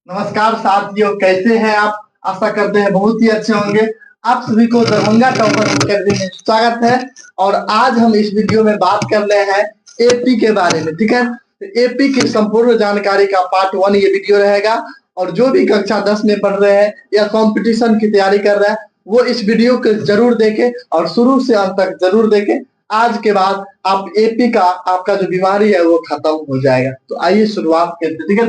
नमस्कार साथियों, कैसे हैं आप? आशा करते हैं बहुत ही अच्छे होंगे। आप सभी को दरभंगा टॉपर अकेडमी में स्वागत है। और आज हम इस वीडियो में बात कर रहे हैं एपी के बारे में। ठीक है, तो एपी की संपूर्ण जानकारी का पार्ट 1 ये वीडियो रहेगा। और जो भी कक्षा 10 में पढ़ रहे हैं या कंपटीशन की तैयारी कर रहे हैं वो इस वीडियो को जरूर देखें और शुरू से अंत तक जरूर देखें। आज के बाद आप एपी का आपका जो बीमारी है वो खत्म हो जाएगा। तो आइए शुरुआत करते हैं। ठीक है,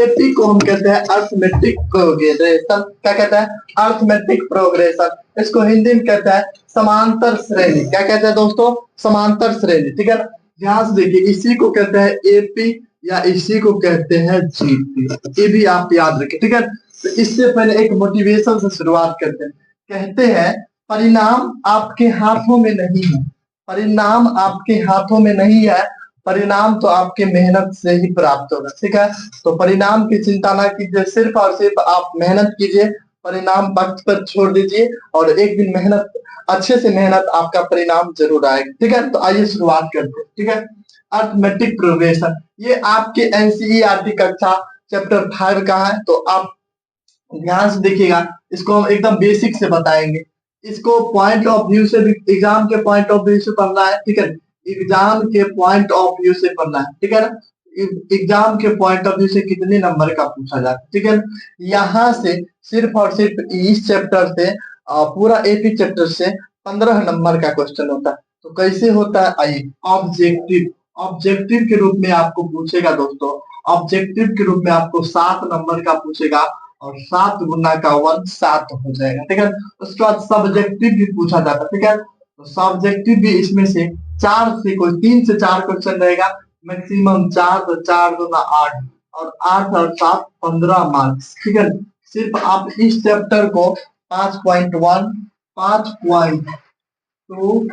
एपी को हम कहते हैं अर्थमेटिक प्रोग्रेशन। क्या कहते हैं? Arithmetic progression. इसको हिंदी में कहते हैं समांतर श्रेणी। क्या कहते हैं दोस्तों? समांतर श्रेणी। ठीक है, ध्यान से देखिए, इसी को कहते हैं एपी या इसी को कहते हैं जीपी। ये भी आप याद रखें। ठीक है, तो इससे पहले एक मोटिवेशन से शुरुआत करते हैं। कहते हैं परिणाम आपके हाथों में नहीं है। परिणाम आपके हाथों में नहीं है, परिणाम तो आपके मेहनत से ही प्राप्त होगा। ठीक है, तो परिणाम की चिंता ना कीजिए, सिर्फ और सिर्फ आप मेहनत कीजिए, परिणाम वक्त पर छोड़ दीजिए और एक दिन मेहनत अच्छे से मेहनत आपका परिणाम जरूर आएगा। ठीक है, तो आइए शुरुआत करते हैं। ठीक है, अर्थमेटिक प्रोग्रेशन ये आपके एनसीईआरटी कक्षा चैप्टर 5 का है। तो आप ध्यान से देखिएगा, इसको हम एकदम बेसिक से बताएंगे। इसको पॉइंट ऑफ व्यू से भी, एग्जाम के पॉइंट ऑफ व्यू से पढ़ना है। ठीक है, एग्जाम के पॉइंट ऑफ व्यू से पढ़ना है। ठीक है ना, एग्जाम के पॉइंट ऑफ व्यू से कितने नंबर का पूछा जाता है। ठीक है, यहाँ से सिर्फ और सिर्फ इस चैप्टर से पूरा एपी चैप्टर से 15 नंबर का क्वेश्चन होता है। तो कैसे होता है आइए, ऑब्जेक्टिव ऑब्जेक्टिव के रूप में आपको पूछेगा दोस्तों। ऑब्जेक्टिव के रूप में आपको 7 नंबर का पूछेगा और 7 गुना का 1 7 हो जाएगा। ठीक है, उसके बाद सब्जेक्टिव भी पूछा जाता है। ठीक है, तो सब्जेक्टिव भी इसमें से 4 से कोई 3 से 4 क्वेश्चन रहेगा, मैक्सिमम 4, तो 4 दूना 8 और 8 और 7 15 मार्क्स। ठीक है, सिर्फ आप इस चैप्टर को 5.1 5.2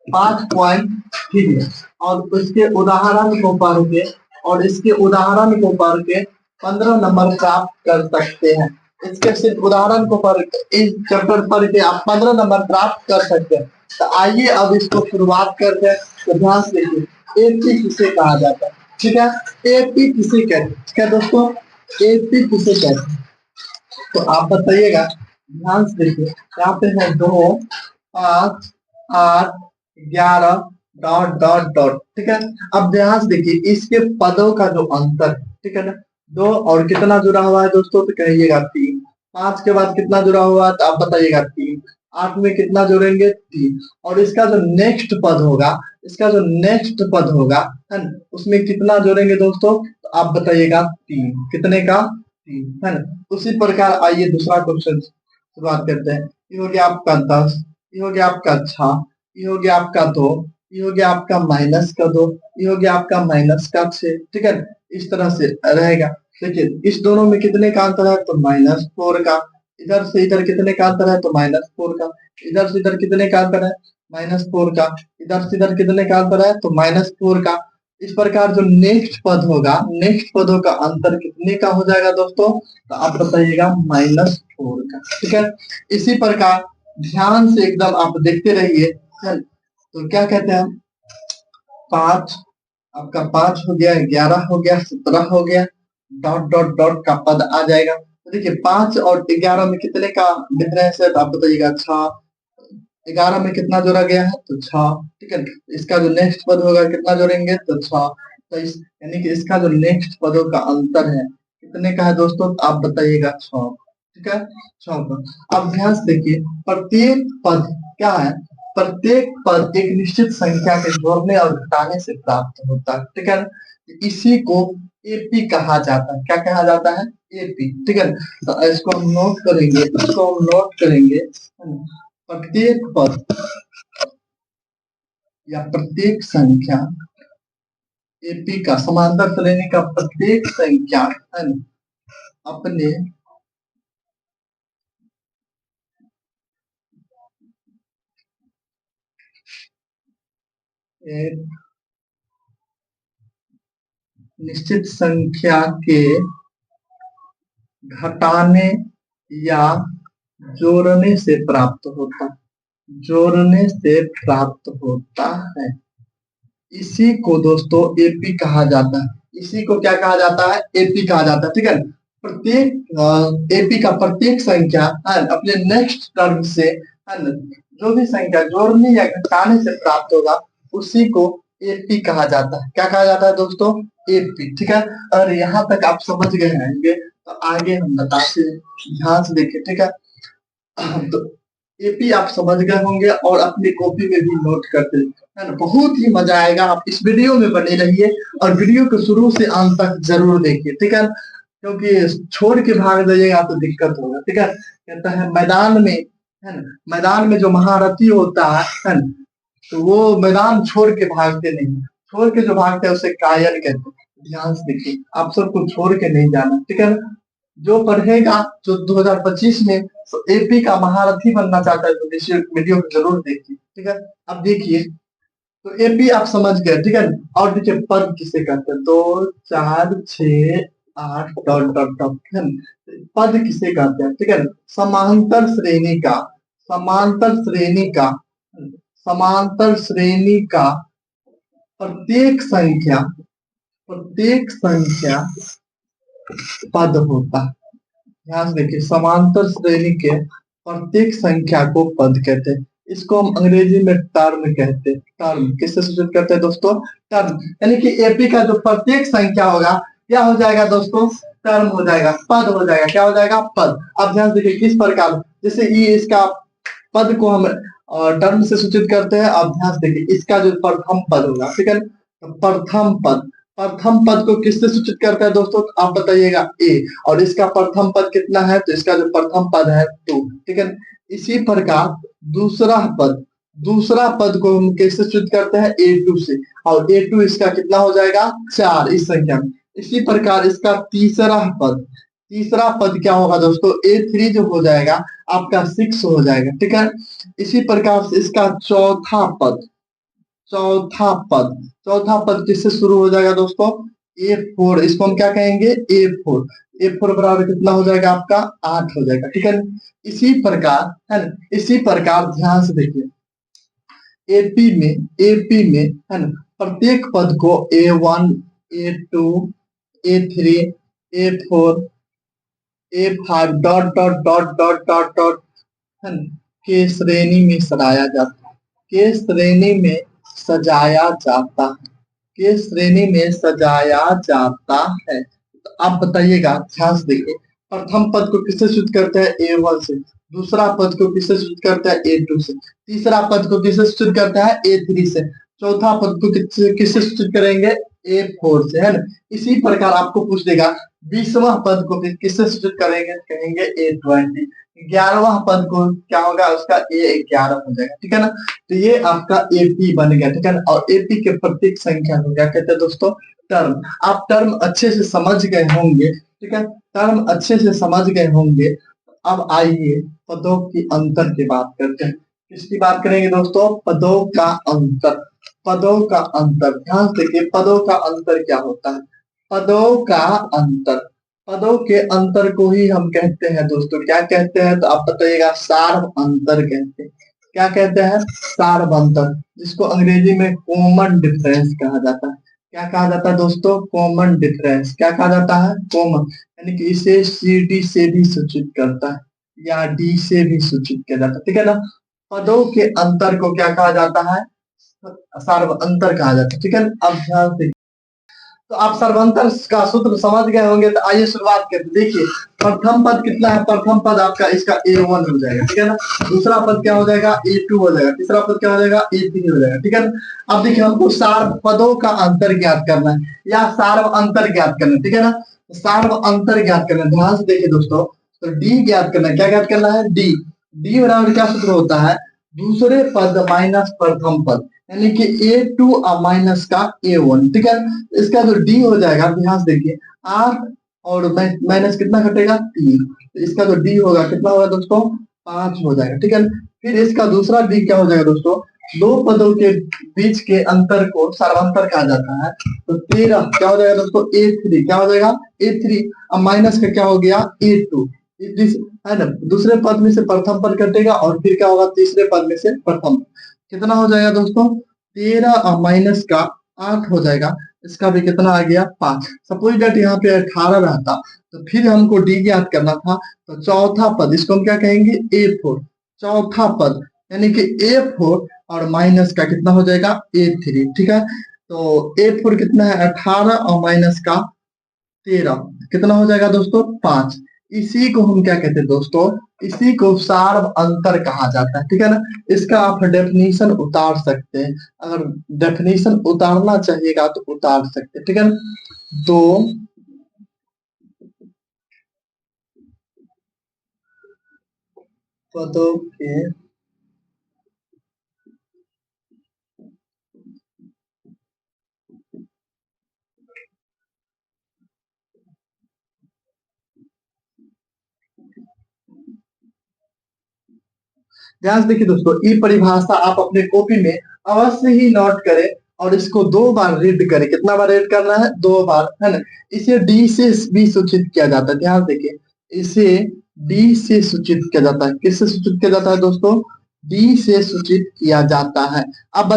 5.3 और उसके उदाहरण को पढ़ के और इसके उदाहरण को पढ़ के 15 नंबर प्राप्त कर सकते हैं। इसके सिर्फ उदाहरण को पढ़ इस चैप्टर पढ़ के आप 15 नंबर प्राप्त कर सकते हैं। तो आइए अब इसको शुरुआत करते हैं। तो ध्यान से देखिए, एपी किसे कहा जाता है। ठीक है, एपी किसे कहते हैं? ठीक है दोस्तों, एपी किसे कहते हैं तो आप बताइएगा। ध्यान से देखिए, यहाँ पे है 2 5 8 11 डॉट डॉट डॉट। ठीक है, अब ध्यान से देखिए, इसके पदों का जो अंतर है। ठीक है ना, 2 और कितना जुड़ा हुआ है दोस्तों? तो कहिएगा 3। 5 के बाद कितना जुड़ा हुआ है? तो आप बताइएगा 3। 8 में कितना जोड़ेंगे? 3। और इसका जो नेक्स्ट पद होगा, इसका जो नेक्स्ट पद होगा है ना, उसमें कितना जोड़ेंगे दोस्तों? तो आप बताइएगा 3। कितने का? 3 है ना। उसी प्रकार आइए दूसरा क्वेश्चन शुरुआत करते हैं। ये हो गया आपका 10, ये हो गया आपका 6, ये हो गया आपका 2, ये हो गया आपका माइनस का 2, ये हो गया आपका माइनस का 6। ठीक है, इस तरह से रहेगा। देखिए, इस दोनों में कितने का अंतर है? तो -4 का। इधर से इधर कितने का अंतर है? तो -4 का। इधर से इधर कितने का अंतर है? -4 का। इधर से इधर कितने का अंतर है? तो -4 का। इस प्रकार जो नेक्स्ट पद होगा, नेक्स्ट पदों का अंतर कितने का हो जाएगा दोस्तों? तो आप बताइएगा -4 का। ठीक है, इसी प्रकार ध्यान से एकदम आप देखते रहिए। तो क्या कहते हैं, 5 आपका 5 हो गया, 11 हो गया, 17 हो गया, डॉट डॉट डॉट का पद आ जाएगा। तो देखिए, 5 और 11 में कितने का डिफरेंस है? तो आप बताइएगा 6। 11 में कितना जोड़ा गया है? तो 6। ठीक है, इसका जो नेक्स्ट पद होगा कितना जोड़ेंगे? तो 6। तो इस यानी कि इसका जो नेक्स्ट पदों का अंतर है कितने का है दोस्तों? तो आप बताइएगा 6। ठीक है, 6 का। अब ध्यान से देखिए, प्रत्येक पद क्या है? प्रत्येक पद एक निश्चित संख्या के जोड़ने और घटाने से प्राप्त होता है। ठीक है, इसी को एपी कहा जाता है। क्या कहा जाता है? एपी। ठीक है, तो इसको हम नोट करेंगे, इसको हम नोट करेंगे। प्रत्येक पद या प्रत्येक संख्या, एपी का समांतर श्रेणी का प्रत्येक संख्या है ना, अपने एक निश्चित संख्या के घटाने या जोड़ने से प्राप्त होता है। जोड़ने से प्राप्त होता है, इसी को दोस्तों एपी कहा जाता है। इसी को क्या कहा जाता है? एपी कहा जाता है। ठीक है, प्रत्येक एपी का प्रत्येक संख्या है अपने नेक्स्ट टर्म से है न, जो भी संख्या जोड़ने या घटाने से प्राप्त होगा उसी को एपी कहा जाता है। क्या कहा जाता है दोस्तों? एपी। ठीक है, और यहाँ तक आप समझ गए होंगे तो आगे हम बताते हैं, ध्यान से देखिए। ठीक है, तो एपी आप समझ गए होंगे और अपनी कॉपी में भी नोट करते है ना। बहुत ही मजा आएगा, आप इस वीडियो में बने रहिए और वीडियो को शुरू से अंत तक जरूर देखिए। ठीक है, क्योंकि छोड़ के भाग जाइएगा तो दिक्कत होगा। ठीक है, कहता है मैदान में, है ना, मैदान में जो महारथी होता है ना, तो वो मैदान छोड़ के भागते नहीं, छोड़ के जो भागते हैं उसे कायल कहते हैं। ध्यान से देखिए, आप सबको छोड़ के नहीं जाना। ठीक है, जो पढ़ेगा, जो 2025 में एपी का महारथी बनना चाहता है तो इस वीडियो को जरूर देखिए। ठीक है, अब देखिए, तो एपी आप समझ गए। ठीक है, और देखिए पद किसे कहते हैं? 2 4 6 8 डॉट डॉट डॉट, है ना? पद किसे कहते हैं? ठीक है, समांतर श्रेणी का, समांतर श्रेणी का, समांतर श्रेणी का प्रत्येक संख्या, प्रत्येक संख्या पद होता है। ध्यान से देखिए, समांतर श्रेणी के प्रत्येक संख्या को पद कहते हैं। इसको हम अंग्रेजी में टर्म कहते हैं। टर्म किससे सूचित करते हैं दोस्तों? टर्म, यानी कि एपी का जो प्रत्येक संख्या होगा क्या हो जाएगा दोस्तों? टर्म हो जाएगा, पद हो जाएगा। क्या हो जाएगा? पद। अब ध्यान से देखिए किस प्रकार, जैसे ये इसका पद को हम टर्म से सूचित करते हैं। अब ध्यान से देखिए, इसका जो प्रथम पद होगा, ठीक है, तो प्रथम पद, प्रथम पद को किससे सूचित करता है दोस्तों? आप बताइएगा, ए। और इसका प्रथम पद कितना है? तो इसका जो प्रथम पद है 2। ठीक है, इसी प्रकार दूसरा पद, दूसरा पद को हम कैसे सूचित करते हैं? A2 से, और A2 इसका कितना हो जाएगा? 4 इस संख्या में। इसी प्रकार इसका तीसरा पद, तीसरा पद क्या होगा दोस्तों? A3 जो हो जाएगा आपका 6 हो जाएगा। ठीक है, इसी प्रकार से इसका चौथा पद, चौथा पद, चौथा पद किससे शुरू हो जाएगा दोस्तों? A4। इसको हम क्या कहेंगे? A4। A4 बराबर कितना हो जाएगा आपका? 8 हो जाएगा। ठीक है, इसी प्रकार, है ना, इसी प्रकार ध्यान से देखिए, एपी में, एपी में, है ना, प्रत्येक पद को A1 A2 A3 A4 A5 dot dot dot dot dot dot, है ना, के श्रेणी में सजाया जाता है, के श्रेणी में सजाया जाता है, के श्रेणी में सजाया जाता है। तो आप बताइएगा, ध्यान से देखिए, प्रथम पद को किससे सूचित करते हैं? A1 से, दूसरा पद को किससे सूचित करता है? A2 से, तीसरा पद को किससे सूचित करता है? A3 से, चौथा पद को किससे सूचित करेंगे? A4 से, है ना। इसी प्रकार आपको पूछ देगा 20वां पद को किससे सूचित करेंगे? कहेंगे A20। 11वां पद को क्या होगा? उसका A11 हो जाएगा। ठीक है ना, तो ये आपका एपी बन गया। ठीक है ना, और एपी के प्रत्येक संख्या को क्या कहते हैं दोस्तों? टर्म। आप टर्म अच्छे से समझ गए होंगे। ठीक है, टर्म अच्छे से समझ गए होंगे। अब आइए पदों की अंतर की बात करते हैं। किसकी बात करेंगे दोस्तों? पदों का अंतर, पदों का अंतर। ध्यान से देखिए, पदों का अंतर क्या होता है? पदों का अंतर, पदों के अंतर को ही हम कहते हैं दोस्तों, क्या कहते हैं? तो आप बताइएगा, सार्व अंतर कहते हैं। क्या कहते हैं? सार्व अंतर, जिसको अंग्रेजी में कॉमन डिफरेंस कहा जाता है। क्या कहा जाता है दोस्तों? Common difference. क्या कहा जाता है? कॉमन, यानी कि इसे CD से भी सूचित करता है या D से भी सूचित किया जाता है। ठीक है ना, पदों के अंतर को क्या कहा जाता है? सार्व अंतर कहा जाता है। ठीक है, अब ध्यान से, तो आप सर्वंतर का सूत्र समझ गए होंगे। तो आइए शुरुआत करते। देखिए, प्रथम पद कितना है? प्रथम पद आपका इसका A1 हो जाएगा। ठीक है ना, दूसरा पद क्या हो जाएगा? A2 हो जाएगा, तीसरा पद क्या हो जाएगा? A3 हो जाएगा। ठीक है ना, अब देखिए, हमको सार्व पदों का अंतर ज्ञात करना है या सार्व अंतर ज्ञात करना है। ठीक है ना, सार्व अंतर ज्ञात करना है। ध्यान से देखिए दोस्तों, तो D ज्ञात करना है। क्या ज्ञात करना है? D बराबर क्या सूत्र होता है? दूसरे पद माइनस प्रथम पद, यानी कि A2 माइनस का A1। ठीक है, इसका जो D हो जाएगा, ध्यान से देखिए, 8 और माइनस कितना घटेगा? 3। तो इसका जो D होगा कितना होगा दोस्तों? 5 हो जाएगा। ठीक है, फिर इसका दूसरा D क्या हो जाएगा दोस्तों? दो पदों के बीच के अंतर को सर्वांतर कहा जाता है। तो 13 क्या हो जाएगा दोस्तों? A3। क्या हो जाएगा? A3। अब माइनस का क्या हो गया? A2, है ना, दूसरे पद में से प्रथम पद कटेगा और फिर क्या होगा? तीसरे पद में से प्रथम। कितना हो जाएगा दोस्तों? 13 माइनस का 8 हो जाएगा। इसका भी कितना आ गया? 5। सपोज दैट यहाँ पे 18 रहता तो फिर हमको डी ज्ञात करना था, तो चौथा पद इसको हम क्या कहेंगे, A4, चौथा पद यानी कि A4 और माइनस का कितना हो जाएगा A3, ठीक है। तो A4 कितना है 18 और माइनस का 13, कितना हो जाएगा दोस्तों 5। इसी को हम क्या कहते हैं दोस्तों, इसी को सार्व अंतर कहा जाता है, ठीक है ना। इसका आप डेफिनेशन उतार सकते हैं, अगर डेफिनेशन उतारना चाहिएगा तो उतार सकते हैं, ठीक है ना। दो पदों के ध्यान से देखिए दोस्तों, ये परिभाषा आप अपने कॉपी में अवश्य ही नोट करें और इसको 2 बार रीड करें। कितना बार रीड करना है, 2 बार, है ना। इसे डी से भी सूचित किया जाता है, ध्यान देखिए, इसे डी से सूचित किया जाता है। किससे सूचित किया जाता है दोस्तों, डी से सूचित किया जाता है। अब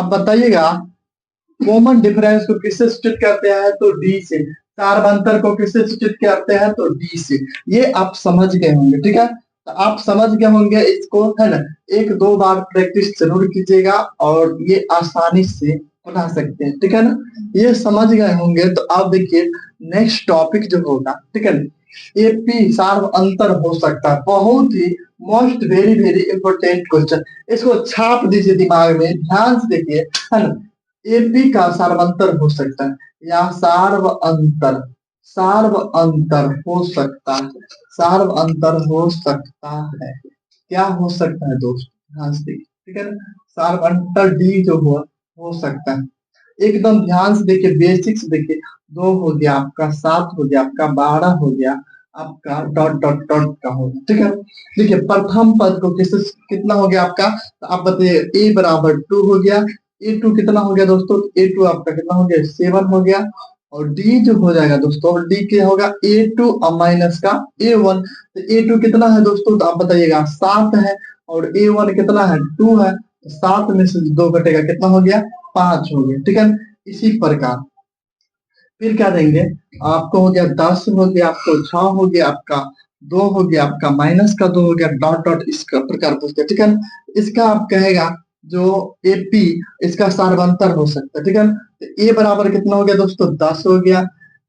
बताइएगा कॉमन डिफरेंस को किससे सूचित करते हैं, तो डी से। सार्व अंतर को किससे सूचित करते हैं, तो डी से। ये आप समझ गए होंगे, ठीक है। तो आप समझ गए होंगे इसको, है ना। 1-2 बार प्रैक्टिस जरूर कीजिएगा और ये आसानी से बना सकते हैं, ठीक है ना। ये समझ गए होंगे, तो आप देखिए नेक्स्ट टॉपिक जो होगा, ठीक है ना। एपी सार्व अंतर हो सकता है, बहुत ही most very very important question. इसको छाप दीजिए दिमाग में, ध्यान से देखिए, है ना। एपी का सार्वंतर हो सकता है या सार्व अंतर हो सकता है, सार्व अंतर हो सकता है। क्या हो सकता है दोस्त, ध्यान से देखिए, ठीक है ना। सार्व अंतर डी जो हो सकता है, एकदम ध्यान से देखिए, बेसिक्स देखिए। 2 हो गया आपका, 7 हो गया आपका, 12 हो गया आपका, डॉट डॉट डॉट का हो, ठीक है। देखिए प्रथम पद को कितना हो गया आपका, तो आप बताइए a बराबर 2 हो गया। A2 कितना हो गया दोस्तों, A2 आपका कितना हो गया 7 हो गया। और D जो हो जाएगा दोस्तों, D क्या होगा A2 और माइनस का A1। तो A2 कितना है दोस्तों, तो आप बताइएगा 7 है, और A1 कितना है 2 है। 7 में से 2 घटेगा, कितना हो गया 5 हो गया, ठीक है। इसी प्रकार फिर क्या देंगे, आपको हो गया 10 हो गया, आपको 6 हो गया आपका, 2 हो गया आपका, माइनस का 2 हो गया, डॉट डॉट इस प्रकार पूछते हैं, ठीक है। इसका आप कहेगा जो एपी, इसका सार्वंतर हो सकता है, ठीक है। तो ए बराबर कितना हो गया दोस्तों 10 हो गया।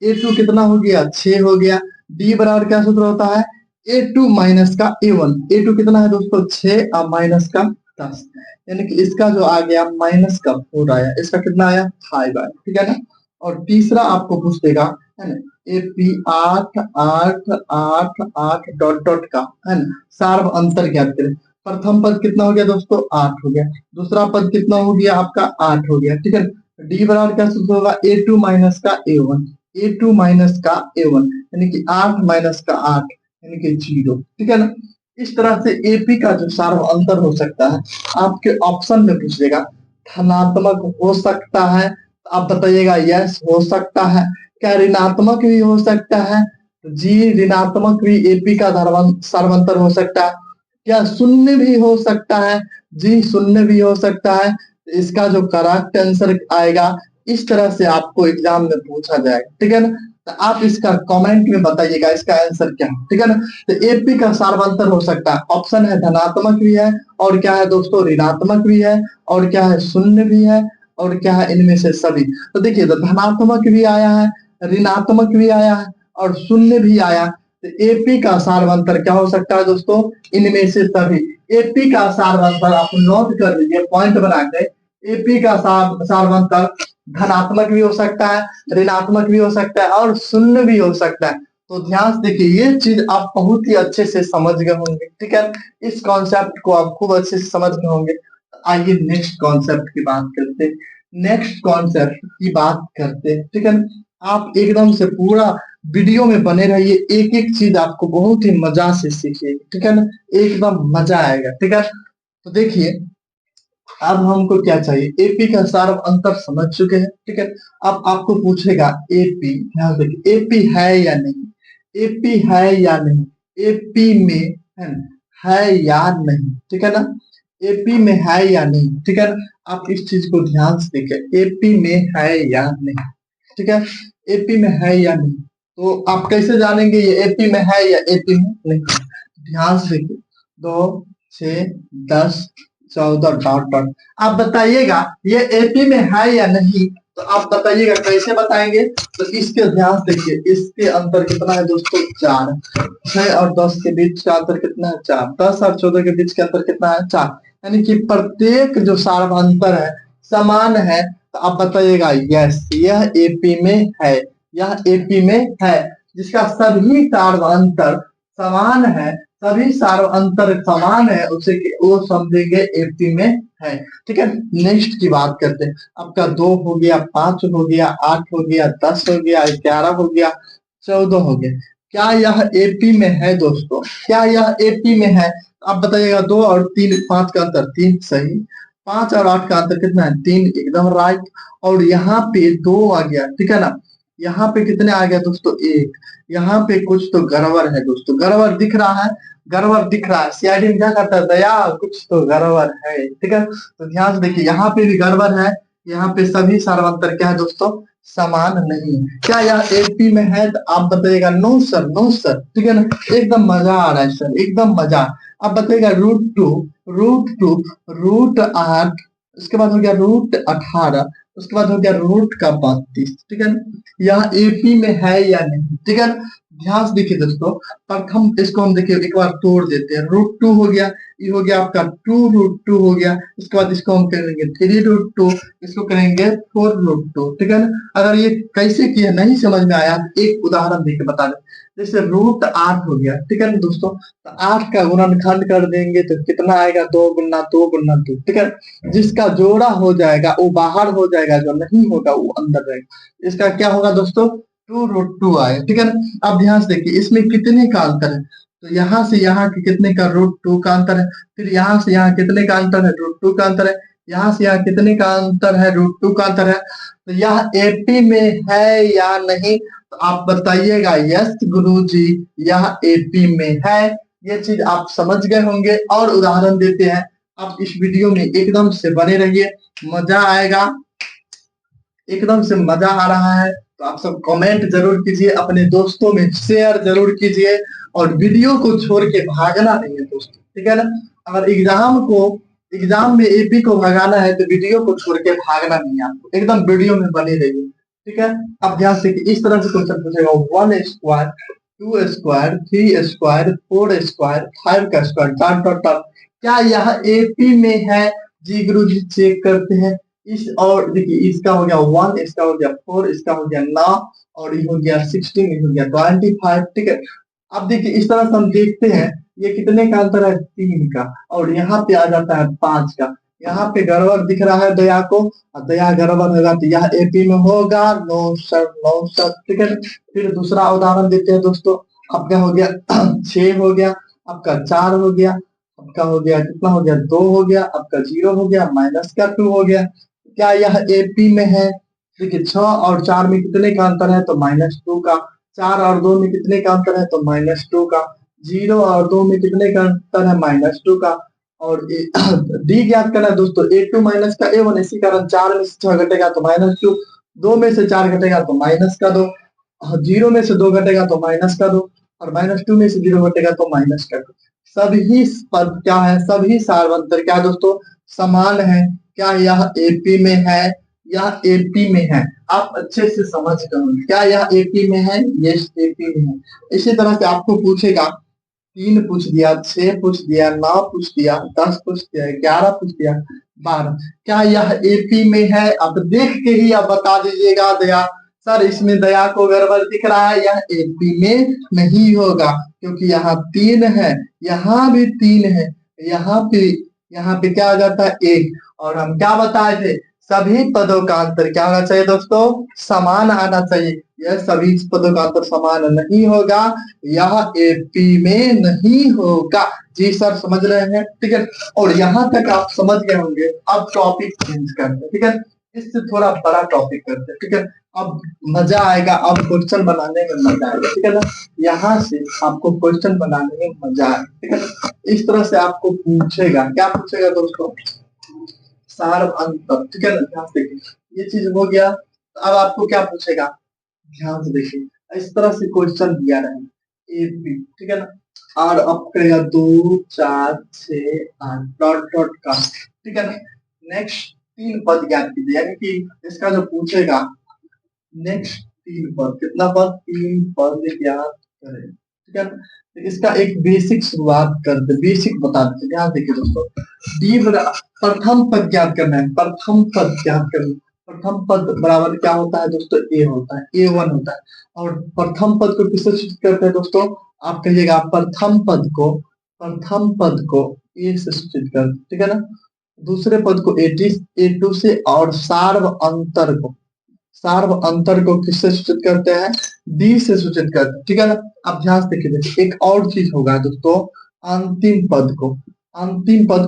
A2 कितना हो गया 6 हो गया। डी बराबर क्या सूत्र होता है, A2 माइनस का A1। A2 कितना है दोस्तों 6 और माइनस का 10, यानी कि इसका जो आ गया माइनस का 4 आया, इसका कितना आया 5 आया, ठीक है ना। और तीसरा आपको पूछ देगा, है ना, एपी 8 8 8 8 डॉट डॉट का, है ना, सार्व अंतर ज्ञात करें। प्रथम पद कितना हो गया दोस्तों 8 हो गया, दूसरा पद कितना हो गया आपका 8 हो गया, ठीक है। डी बराबर क्या सूत्र होगा A2 माइनस का A1, A2 माइनस का A1, यानी कि 8 माइनस का 8 यानी कि 0, ठीक है ना। इस तरह से एपी का जो सार्व अंतर हो सकता है, आपके ऑप्शन में पूछेगा धनात्मक हो सकता है, तो आप बताइएगा यस हो सकता है। क्या ऋणात्मक भी हो सकता है, तो जी ऋणात्मक भी एपी का सार्वंतर हो सकता है। क्या शून्य भी हो सकता है, जी शून्य भी हो सकता है। तो इसका जो करेक्ट आंसर आएगा, इस तरह से आपको एग्जाम में पूछा जाएगा, ठीक है ना। तो आप इसका कमेंट में बताइएगा इसका आंसर क्या है, ठीक है ना। तो एपी का सार्वंतर हो सकता है, ऑप्शन है धनात्मक भी है, और क्या है दोस्तों ऋणात्मक भी है, और क्या है शून्य भी है, और क्या है इनमें से सभी। तो देखिए तो धनात्मक भी आया है, ऋणात्मक भी आया है, और शून्य भी आया। तो एपी का सार्वंतर क्या हो सकता है दोस्तों, इनमें से सभी। एपी का सार्वंतर आप नोट कर लीजिए पॉइंट बना के, एपी का सार्वंतर धनात्मक भी हो सकता है, ऋणात्मक भी हो सकता है, और शून्य भी हो सकता है। तो ध्यान से देखिए, ये चीज आप बहुत ही अच्छे से समझ गए होंगे, ठीक है। इस कॉन्सेप्ट को आप खूब अच्छे से समझ गए होंगे। आइए नेक्स्ट कॉन्सेप्ट की बात करते हैं, नेक्स्ट कॉन्सेप्ट की बात करते हैं, ठीक है। आप एकदम से पूरा वीडियो में बने रहिए, एक एक चीज आपको बहुत ही मजा से सीखिएगा, ठीक है ना, एकदम मजा आएगा, ठीक है। तो देखिए अब हमको क्या चाहिए, एपी का सार्व अंतर समझ चुके हैं, ठीक है। अब आपको पूछेगा एपी, ध्यान देखिए एपी है या नहीं, एपी है या नहीं, एपी में है या नहीं, ठीक है ना। एपी में है या नहीं, ठीक है ना। आप इस चीज को ध्यान से देखिए, एपी में है या नहीं, ठीक है, एपी में है या नहीं। तो आप कैसे जानेंगे ये एपी में है या एपी में नहीं है? ध्यान से देखिए, 2, 6, 10, 14 डॉट डॉट। आप बताइएगा ये एपी में है या नहीं, तो आप बताइएगा कैसे बताएंगे? तो इसके ध्यान से देखिए, इसके अंतर कितना है दोस्तों? 4। 6 और 10 के बीच का अंतर कितना है? 4। 10 और 14 के बीच का अंतर कितना है? 4। यानी कि प्रत्येक जो सार्वंतर है समान है। तो आप बताइएगा यस यह एपी में है, यह एपी में है। जिसका सभी सार्वंतर समान है, सभी सार्वंतर समान है, उसे वो समझेंगे एपी में है। ठीक है, नेक्स्ट की बात करते हैं। आपका 2 हो गया, 5 हो गया, 8 हो गया, 10 हो गया, 11 हो गया, 14 हो गया। क्या यह एपी में है दोस्तों? क्या यह एपी में है? आप बताइएगा 2 और 3, 5 का अंतर 3, सही। 5 और 8 का अंतर कितना है? 3, एकदम राइट। और यहाँ पे 2 आ गया, ठीक है ना। यहाँ पे कितने आ गया दोस्तों? 1। यहाँ पे कुछ तो गड़बड़ है दोस्तों, गड़बड़ दिख रहा है, गड़बड़ दिख रहा है। सीआईडी में क्या करता है? दया कुछ तो गड़बड़ है, ठीक है। तो ध्यान से देखिए, यहाँ पे भी गड़बड़ है। यहाँ पे सभी सार्वंतर क्या है दोस्तों? समान नहीं है। क्या यह एपी में है? तो आप बताइएगा नो सर, नो सर, ठीक है ना। एकदम मजा आ रहा है सर, एकदम मजा। आप बताइएगा √2, √2, √8, उसके बाद हो गया √18, उसके बाद हो गया √32, ठीक है। यह एपी में है या नहीं, ठीक है। ध्यान से देखिए दोस्तों, प्रथम इसको हम देखिए एक बार तोड़ देते हैं। √2 हो गया, ये हो गया आपका 2√2 हो गया। इसके बाद इसको हम करेंगे 3√2, इसको करेंगे 4√2, ठीक है ना। अगर ये कैसे किया नहीं समझ में आया, एक उदाहरण देके बता दें। जैसे √8 हो गया, ठीक है ना दोस्तों। तो 8 का गुणनखंड कर देंगे तो कितना आएगा? 2 गुना 2 गुना 2, ठीक है। जिसका जोड़ा हो जाएगा वो बाहर हो जाएगा, जो नहीं होगा वो अंदर रहेगा। इसका क्या होगा दोस्तों? 2√2 आएगा, ठीक है ना। अब ध्यान से देखिए, इसमें कितने का अंतर है? तो यहाँ से यहाँ के कितने का? √2 का अंतर है। फिर यहाँ से यहाँ कितने का अंतर है? √2 का अंतर है। यहाँ से यहाँ कितने का अंतर है? √2 का अंतर है। तो यह एपी में है या नहीं? तो आप बताइएगा यस गुरुजी यह एपी में है। ये चीज आप समझ गए होंगे। और उदाहरण देते हैं। आप इस वीडियो में एकदम से बने रहिए, मजा आएगा, एकदम से मजा आ रहा है। तो आप सब कमेंट जरूर कीजिए, अपने दोस्तों में शेयर जरूर कीजिए, और वीडियो को छोड़ के भागना नहीं है दोस्तों, ठीक है ना। अगर एग्जाम में एपी को भगाना है तो वीडियो को छोड़ के भागना नहीं है आपको, एकदम वीडियो में बने रहिए, ठीक है। अब ध्यान से इस तरह से क्वेश्चन पूछेगा, 1 स्क्वायर, 2 स्क्वायर, 3 स्क्वायर, 4 स्क्वायर, 5 का स्क्वायर, डॉट डॉट डॉट। क्या यह एपी में है? जी गुरु जी चेक करते हैं। इस और देखिए, इसका हो गया 1, इसका हो गया 4, इसका हो गया 9, और ये हो गया 16, ये हो गया 25, ठीक है। अब देखिए इस तरह से हम देखते हैं, ये कितने का अंतर है? 3 का। और यहाँ पे आ जाता है 5 का। यहाँ पे गड़बड़ दिख रहा है दया को, और दया गड़बड़ होगा तो यह एपी में होगा। नो सर, नो सर, ठीक है। फिर दूसरा उदाहरण देते हैं दोस्तों। आपका हो गया 6 हो गया, आपका 4 हो गया, आपका हो गया कितना हो गया? 2 हो गया, आपका 0 हो गया, माइनस का 2 हो गया। क्या यह एपी में है? देखिए 6 और 4 में कितने का अंतर है? तो -2 का। 4 और 2 में कितने का अंतर है? तो -2 का। 0 और 2 में कितने का अंतर है? -2 का। और डी ज्ञात करना है दोस्तों, A2 माइनस का A1, इसी कारण 4 में से 6 घटेगा तो -2, 2 में से 4 घटेगा तो माइनस का 2, 0 में से 2 घटेगा तो माइनस का 2, और -2 में से 0 घटेगा तो माइनस का 2। सभी पद क्या है? सभी सार्वंतर क्या है दोस्तों? समान है। क्या यह एपी में है? यह एपी में है। आप अच्छे से समझ गए होंगे। क्या यह एपी में है? यस एपी में है। इसी तरह से आपको पूछेगा, 3 पूछ दिया, 6 पूछ दिया, 9 पूछ दिया, 10 पूछ दिया, 11 पूछ दिया, 12। क्या यह एपी में है? आप देख के ही आप बता दीजिएगा दया सर, इसमें दया को गड़बड़ दिख रहा है, यह एपी में नहीं होगा, क्योंकि यहाँ 3 है, यहाँ भी 3 है, यहाँ पे क्या आ जाता है? 1। और हम क्या बताए थे? सभी पदों का अंतर क्या होना चाहिए दोस्तों? समान आना चाहिए। यह सभी पदों का अंतर समान नहीं होगा, यह एपी में नहीं होगा। जी सर समझ रहे हैं, ठीक है। और यहाँ तक आप समझ गए होंगे। अब टॉपिक चेंज करते हैं, ठीक है। इससे थोड़ा बड़ा टॉपिक करते हैं, ठीक है। अब मजा आएगा, अब क्वेश्चन बनाने में मजा आएगा, ठीक है ना। यहाँ से आपको क्वेश्चन बनाने में मजा आएगा, ठीक है ना। इस तरह से आपको पूछेगा, क्या पूछेगा दोस्तों? सार अंतर, ठीक है ना। ध्यान से देखिए, ये चीज हो गया। अब आपको क्या पूछेगा? ध्यान से देखिए, इस तरह से क्वेश्चन दिया रहे एपी, ठीक है ना। और अब करेगा 2 4 6 8 डॉट डॉट का, ठीक है ना। नेक्स्ट 3 पद ज्ञात कीजिए, यानी कि इसका जो पूछेगा नेक्स्ट 3 पद, कितना पद, 3 पद ज्ञात करें, ठीक है ना। तो इसका एक बेसिक शुरुआत करते, बेसिक बता देते। ध्यान देखिए दोस्तों, प्रथम पद ज्ञात करना है, प्रथम पद ज्ञात करना। प्रथम पद बराबर क्या होता है दोस्तों, ए होता है, A1 होता है। और प्रथम पद को किससे सूचित करते हैं दोस्तों, आप कहिएगा प्रथम पद को ए से सूचित कर, ठीक है ना। दूसरे पद को A2 से, और सार्व अंतर को किससे सूचित करते हैं, डी से सूचित करते हैं, ठीक है ना। अब ध्यान से देखिए, एक और चीज होगा दोस्तों, अंतिम पद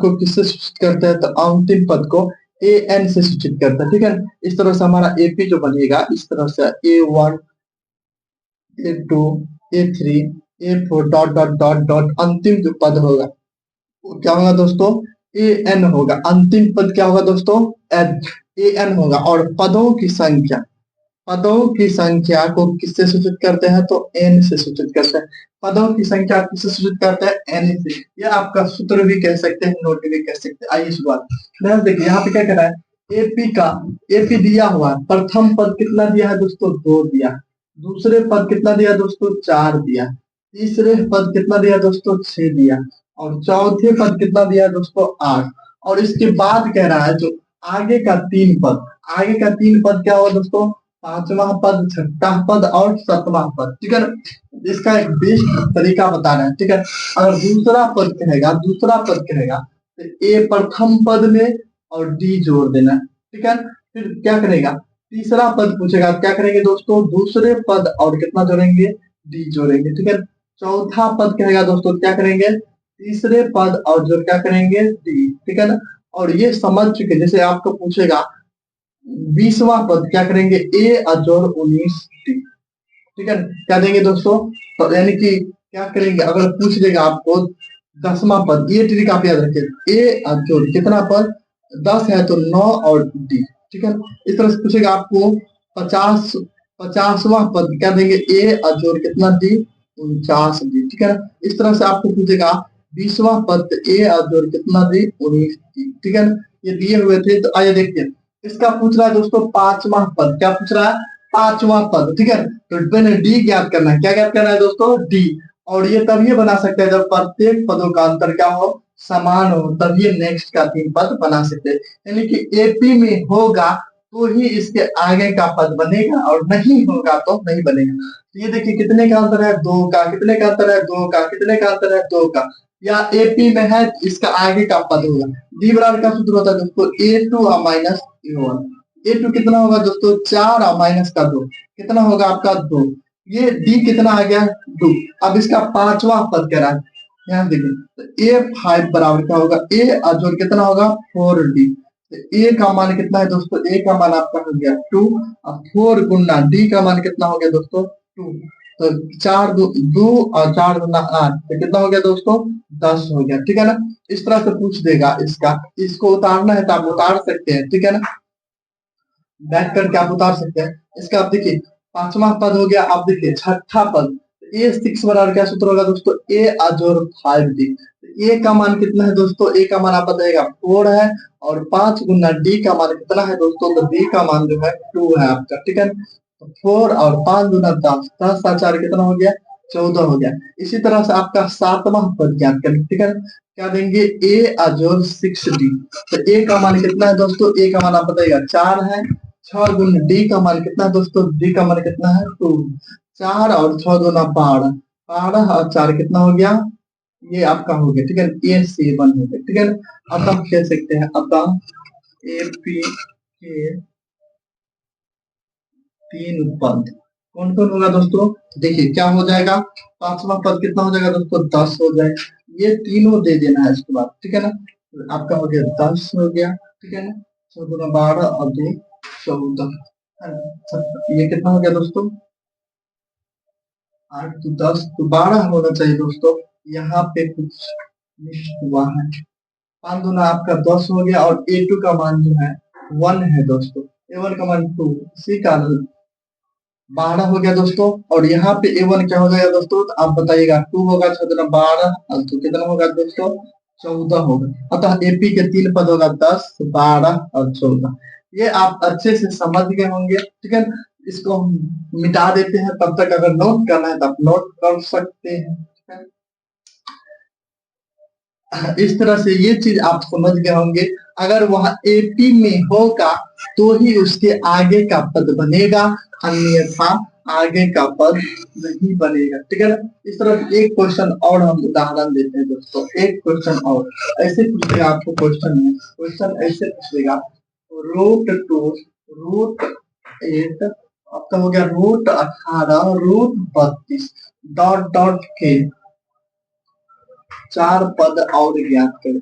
को किससे सूचित करते हैं, तो अंतिम पद को एन से सूचित करते हैं, ठीक है। इस तरह से हमारा एपी जो बनेगा, इस तरह से A1 A2 A3 A4 dot dot dot dot, अंतिम जो पद होगा वो क्या होगा दोस्तों, एन होगा। अंतिम पद क्या होगा दोस्तों, एन होगा। और पदों की संख्या को किससे सूचित करते हैं, तो एन से सूचित करते हैं। पदों की संख्या किससे सूचित करते हैं, एन से। यह आपका सूत्र भी कह सकते हैं, नोट भी कह सकते हैं। आइए शुरुआत, देखिए यहाँ पे क्या कह रहा है, एपी दिया हुआ है। प्रथम पद कितना दिया है दोस्तों, 2 दिया। दूसरे पद कितना दिया दोस्तों, 4 दिया। तीसरे पद कितना दिया दोस्तों, 6 दिया। और चौथे पद कितना दिया दोस्तों, 8। और इसके बाद कह रहा है जो आगे का 3 पद क्या होगा दोस्तों, 5वां पद, 6वां पद और 7वां पद, ठीक है ना। इसका एक बेस्ट तरीका बता रहे हैं, ठीक है। अगर दूसरा पद कहेगा तो ए प्रथम पद में और डी जोड़ देना, ठीक है। फिर क्या करेगा, तीसरा पद पूछेगा, क्या करेंगे दोस्तों, दूसरे पद और कितना जोड़ेंगे, डी जोड़ेंगे, ठीक है। चौथा पद कहेगा दोस्तों, क्या करेंगे, तीसरे पद और जो क्या करेंगे, डी, ठीक है ना। और ये समझ चुके, जैसे आपको पूछेगा 20वां पद, क्या करेंगे, ए जोड़ 19 डी, ठीक है। क्या देंगे दोस्तों, तो यानी कि क्या करेंगे, अगर पूछ देगा आपको 10वां पद, ये ट्रिक आप याद रखिए, ए जोड़ कितना पद, 10 है तो 9 और डी, ठीक है। इस तरह से पूछेगा आपको 50वां पद, क्या देंगे, ए जोड़ कितना डी, 49 डी, ठीक है ना। इस तरह से आपको पूछेगा 20वां पद, ए जोड़ कितना डी, 19 डी, ठीक है ना। ये दिए हुए थे, तो आइए देखिए, इसका पूछ रहा है दोस्तों 5वां पद, क्या पूछ रहा है, 5वां पद, ठीक है। तो पहले डी ज्ञात करना है, क्या ज्ञात करना है दोस्तों, डी। और ये तभी बना सकते हैं जब प्रत्येक पदों का अंतर क्या हो, समान हो, तभी नेक्स्ट का 3 पद बना सकते हैं। यानी कि एपी में होगा तो ही इसके आगे का पद बनेगा, और नहीं होगा तो नहीं बनेगा। तो ये देखिए कितने का अंतर है, 2 का, कितने का अंतर है, 2 का, कितने का अंतर है, 2 का। या एपी में है, इसका आगे का पद होगा। डी बराबर का सूत्र होता है दोस्तों, A2 माइनस A1। A2 कितना होगा दोस्तों, 4 और माइनस का 2, कितना होगा आपका 2। ये डी कितना आ गया, 2। अब इसका 5वां पद कह रहा है, ध्यान देखिए, तो A5 बराबर क्या होगा, ए जोड़ कितना होगा, 4D। तो ए का मान कितना है दोस्तों, ए का मान आपका हो गया 2, और 4 गुना डी का मान कितना हो गया दोस्तों, 2। तो 2 और 4 गुना 8, तो कितना हो गया दोस्तों, 10 हो गया, ठीक है ना। इस तरह से पूछ देगा। इसको उतारना है तो आप उतार सकते हैं, ठीक है ना, बैठ करके आप उतार सकते हैं। इसका आप देखिए 5वां पद हो गया। आप देखिए 6ठा पद, A6 बराबर क्या सूत्र होगा दोस्तों, ए जोड़ 5D। ए का मान कितना है दोस्तों, ए का मान आप बताइएगा 4 है, और 5 गुना डी का मान कितना है दोस्तों, तो डी का मान जो है 2 है आपका, ठीक है। तो 4 और 5 गुना 10, 10 और 4 कितना हो गया, 14 हो गया। इसी तरह से आपका 7वां पद ज्ञात करें, ठीक है। क्या देंगे, ए जोड़ 6D। तो ए का मान कितना है दोस्तों, ए का मान आप बताइएगा 4 है। 6 गुना डी का मान कितना है दोस्तों, डी का मान कितना है 2। 4 और 6 गुना 12, 12 और 4 कितना हो गया, ये आपका हो गया, ठीक है। A7 हो गया, ठीक है। अब हम कह सकते हैं, अब एपी के 3 पद कौन कौन होगा दोस्तों, देखिए क्या हो जाएगा, 5वां पद कितना हो जाएगा दोस्तों, 10 हो जाएगा। ये तीनों दे देना है इसके बाद, ठीक है ना। तो आपका हो गया 10 हो गया, ठीक है ना। 6 गुना 12 और 2 14, ये कितना हो गया दोस्तों, 8 तो 10 तो 12 होना चाहिए दोस्तों। यहाँ पे कुछ मिस हुआ है। 5 गुना आपका 10 हो गया, और A2 का मान जो है 1 है दोस्तों, A1 का मान 2, इसी कारण 12 हो गया दोस्तों। और यहाँ पे A1 क्या हो जाएगा दोस्तों, तो आप बताइएगा। 2 होगा 6 12, तो कितना होगा दोस्तों, 14 होगा। अतः AP के 3 पद होगा 10 12 और 14। ये आप अच्छे से समझ गए होंगे, ठीक है। इसको हम मिटा देते हैं, तब तक अगर नोट करना है तो आप नोट कर सकते हैं, ठीक है? इस तरह से ये चीज आप समझ गए होंगे। अगर वह AP में होगा तो ही उसके आगे का पद बनेगा, अन्यथा आगे का पद नहीं बनेगा, ठीक है ना। इस तरह से एक क्वेश्चन और हम उदाहरण देते हैं दोस्तों। एक क्वेश्चन और ऐसे पूछेगा आपको, क्वेश्चन में क्वेश्चन ऐसे पूछेगा, √2 √8, आपका हो गया √18 √32 डॉट डॉट के 4 पद और ज्ञात करें।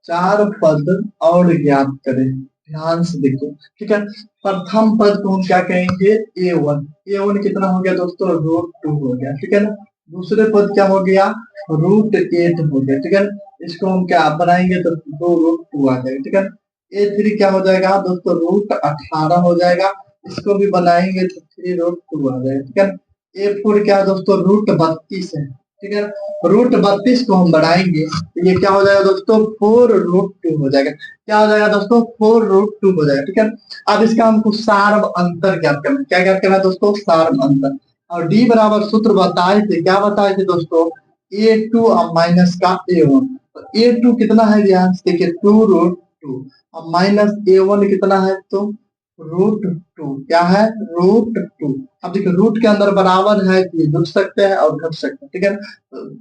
4 पद और ज्ञात करें, ध्यान से देखो, ठीक है। प्रथम पद को हम क्या कहेंगे, A1। A1 कितना हो गया दोस्तों, √2 हो गया, ठीक है ना। दूसरे पद क्या हो गया, √8 हो गया, ठीक है ना। इसको हम क्या बनाएंगे तो 2 √2 आ जाएगा, ठीक है ना। A3 क्या हो जाएगा दोस्तों, √18 हो जाएगा। इसको भी बनाएंगे तो 3 √2 आ जाएगा, ठीक है ना। A4 क्या है दोस्तों, √32 है, ठीक है। √32 को हम बढ़ाएंगे तो ये क्या हो जाएगा दोस्तों, 4 √2 हो जाएगा। क्या हो जाएगा दोस्तों, 4 √2 हो जाएगा, ठीक है। अब इसका हमको सार्व अंतर ज्ञात करना है। क्या ज्ञात करना है दोस्तों, सार्व अंतर। और डी बराबर सूत्र बताए थे, क्या बताए थे दोस्तों, A2 अब माइनस का A1। तो A2 कितना है, ध्यान से देखिए, 2 √2। अब माइनस A1 कितना है, तो √2। क्या है, √2। अब देखिए रूट के अंदर बराबर है, ये जुड़ सकते हैं और घट सकते हैं, ठीक है।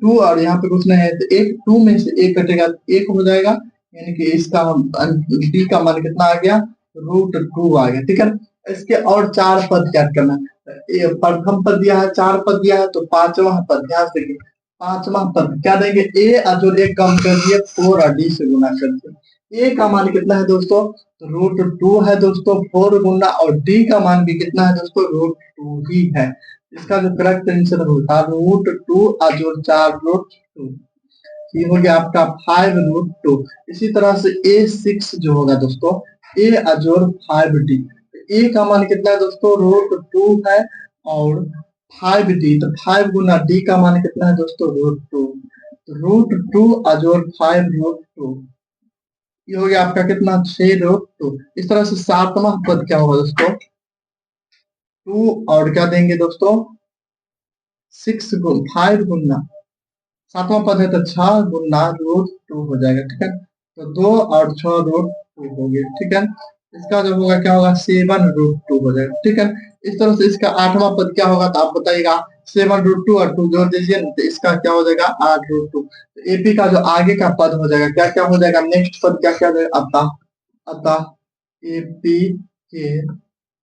2 और यहाँ पे कुछ नहीं है, तो एक 2 में से 1 कटेगा तो 1 हो जाएगा। यानी कि इसका डी का मान कितना आ गया, √2 आ गया, ठीक है। इसके और 4 पद क्या करना है, प्रथम पद दिया है, 4 पद दिया है, तो पांचवा पद, ध्यान से देखिए, पांचवा पद क्या देंगे, A और 1 कम कर दिए, 4 और D से गुना कर दिए। A का मान कितना है दोस्तों, √2 है दोस्तों, 4 गुना, और D का मान भी कितना है दोस्तों, √2 ही है। इसका जो करेक्ट आंसर होगा √2 और 4 √2, ये हो गया आपका 5 √2। इसी तरह से A6 जो होगा दोस्तों, A अजोर 5D। A का मान कितना है दोस्तों, √2 है और 5D, तो 5 गुना D का मान कितना है दोस्तों, √2। √2 अजोर 5 √2, ये हो गया आपका कितना, 6 √2। इस तरह से सातवां पद क्या होगा दोस्तों, 2 और क्या देंगे दोस्तों, 5 गुना, सातवां पद है तो 6 गुना √2 हो जाएगा, ठीक है। तो 2 और 6 √2 हो गया, ठीक है। इसका जो होगा क्या होगा, 7 √2 हो जाएगा, ठीक है। इस तरह से इसका आठवां पद क्या होगा, तो आप बताइएगा। 7 √2 और 2 जोड़ दीजिए, तो इसका क्या हो जाएगा, 8 √2। तो AP का जो आगे का पद हो जाएगा, क्या क्या हो जाएगा, नेक्स्ट पद क्या क्या हो जाएगा, अतः अतः AP के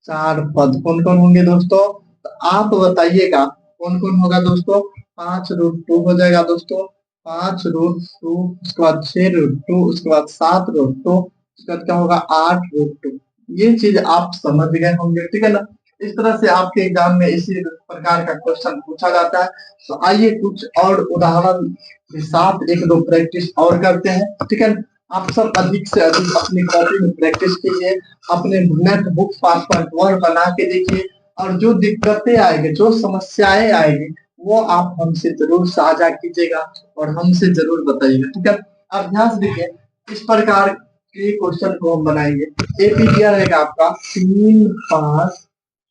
4 पद कौन कौन होंगे दोस्तों, तो आप बताइएगा कौन कौन होगा दोस्तों। 5 √2 हो जाएगा दोस्तों, 5 √2, उसके बाद 6 √2, उसके बाद 7 √2, उसके बाद क्या होगा, 8 √2। ये चीज आप समझ गए होंगे, ठीक है ना। इस तरह से आपके एग्जाम में इसी प्रकार का क्वेश्चन पूछा जाता है। तो आइए कुछ और उदाहरण के साथ एक दो प्रैक्टिस और करते हैं, ठीक है। आप सब अधिक से अधिक अपनी कॉपी में प्रैक्टिस कीजिए, अपने नेट बुक 5.1 बना के देखिए, और जो दिक्कतें आएगी, जो समस्याएं आएगी, वो आप हमसे जरूर साझा कीजिएगा और हमसे जरूर बताइएगा, ठीक है। अब ध्यान से देखिए, इस प्रकार के क्वेश्चन को हम बनाएंगे। AP दिया रहेगा आपका 3 5,